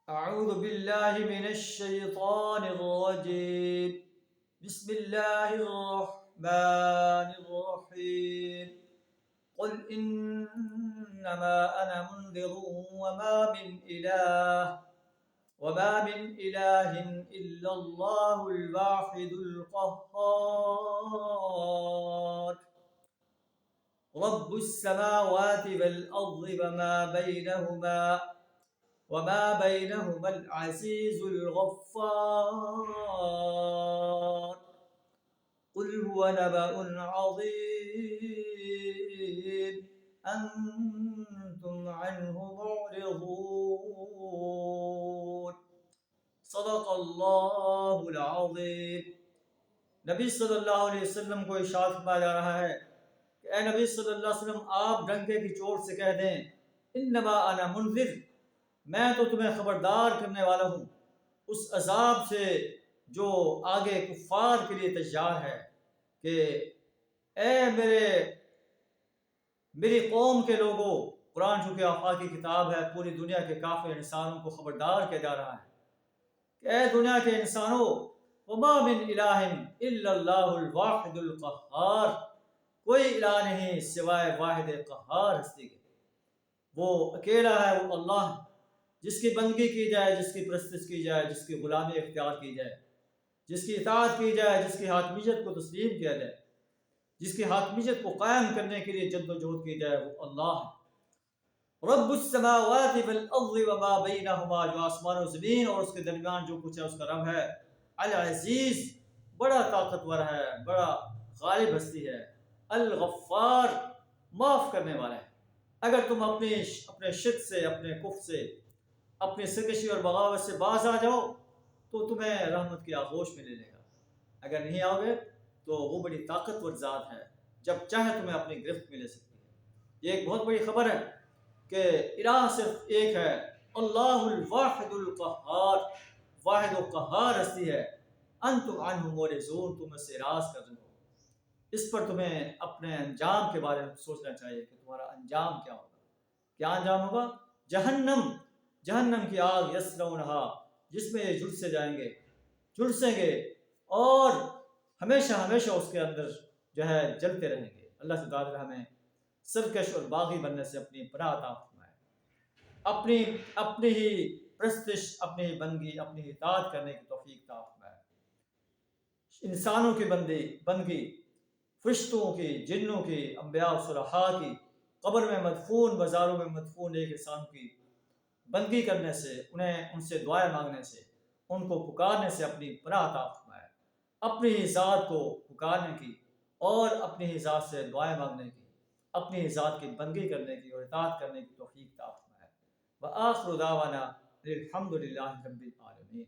أعوذ بالله من الشيطان الرجيم. بسم الله الرحمن الرحيم. قل إنما أنا منذر وما من إله إلا الله الواحد القهار. رب السماوات والأرض وما بينهما العزيز الغفار. قل هو نبأ عظيم أنتم عنه معرضون. صدق اللہ العظیم. نبی صلی اللہ علیہ وسلم کو ارشاد فرمایا جا رہا ہے کہ اے نبی صلی اللہ علیہ وسلم، آپ ڈنکے کی چوٹ سے کہہ دیں انما انا منذر، میں تو تمہیں خبردار کرنے والا ہوں اس عذاب سے جو آگے کفار کے لیے تیار ہے، کہ اے میری قوم کے لوگوں، قرآن چونکہ آفاقی کتاب ہے، پوری دنیا کے کافر انسانوں کو خبردار کیا جا رہا ہے کہ اے دنیا کے انسانوں، وما من الہ الا اللہ الواحد القہار، کوئی الہ نہیں سوائے واحد قہار ہستی کے، وہ اکیلا ہے، وہ اللہ ہے، جس کی بندگی کی جائے، جس کی پرستش کی جائے، جس کی غلامی اختیار کی جائے، جس کی اطاعت کی جائے، جس کی حاکمیت کو تسلیم کیا جائے، جس کی حاکمیت کو قائم کرنے کے لیے جد و جہد کی جائے، وہ اللہ ہے۔ رب السماوات والارض وما بینہما، جو آسمان و زمین اور اس کے درمیان جو کچھ ہے اس کا رب ہے، العزیز، بڑا طاقتور ہے، بڑا غالب ہستی ہے، الغفار، معاف کرنے والا ہے۔ اگر تم اپنے شرک سے، اپنے کفر سے، اپنی سرکشی اور بغاوت سے باز آ جاؤ تو تمہیں رحمت کی آغوش میں لے لے گا، اگر نہیں آؤ گے تو وہ بڑی طاقتور ذات ہے، جب چاہے تمہیں اپنی گرفت میں لے سکتی ہے۔ یہ ایک بہت بڑی خبر ہے کہ الہ صرف ایک ہے، اللہ الواحد القہار، واحد و قہار ہستی ہے۔ انتم عنہ معرضون، تم اس سے اعراض کر رہے ہو، اس پر تمہیں اپنے انجام کے بارے میں سوچنا چاہیے کہ تمہارا انجام کیا ہوگا۔ کیا انجام ہوگا؟ جہنم کی آگ، یصلونہا، جس میں یہ جھلسیں گے اور ہمیشہ ہمیشہ اس کے اندر جو ہے جلتے رہیں گے۔ اللہ سے دعا ہے ہمیں سرکش اور باغی بننے سے اپنی پناہ عطا فرمائے، اپنی ہی پرستش، اپنی ہی بندگی، اپنی ہی اطاعت کرنے کی توفیق عطا فرمائے۔ انسانوں کی بندگی، فرشتوں کی، جنوں کی، انبیاء و صلحاء کی، قبر میں مدفون، بازاروں میں مدفون ایک انسان کی بندگی کرنے سے، ان سے دعائیں مانگنے سے، ان کو پکارنے سے اپنی پناہ عطا فرمائے، اپنی ہی ذات کو پکارنے کی اور اپنی ہی ذات سے دعائیں مانگنے کی، اپنی ہی ذات کی بندگی کرنے کی اور اطاعت کرنے کی توفیق عطا فرمائے۔ وآخر دعوانا الحمد للہ رب العالمین۔